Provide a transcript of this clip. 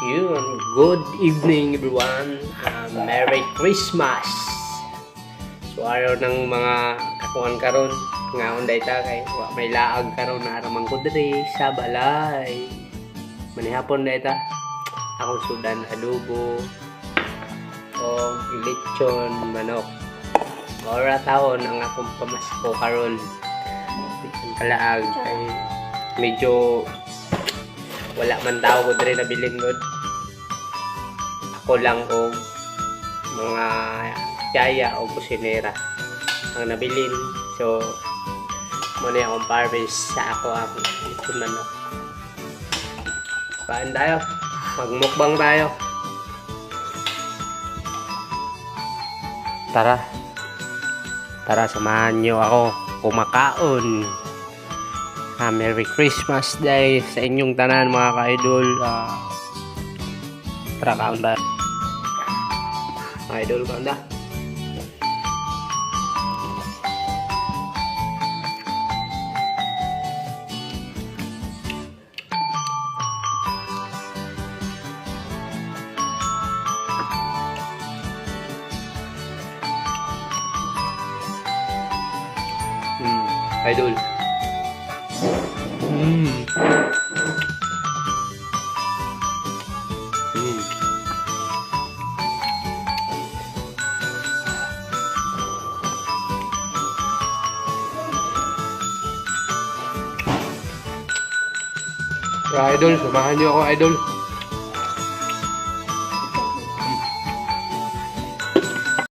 Yun, good evening everyone. Merry Christmas. So araw ng mga kakuan karon nga unday ta kay wa may laag karon na aramang ko diri sa balay. Manihapon day ta. Akong sudan adobo o lechon manok. Ora taon ang akong pamasko karon. Kalaag kay medyo wala man tao ko diri nabilin god. Ako lang o mga tiyaya o kusinera ang nabilin. So muna akong parvis sa ako ang lechon manok. Kain tayo, magmukbang tayo. Tara samahan nyo ako kumakaon. Merry Christmas Day sa inyong tanan mga ka-idol. Tara kaon tayo. Mga idol, kaon na. Idol. Idol, samahan niyo ako, idol.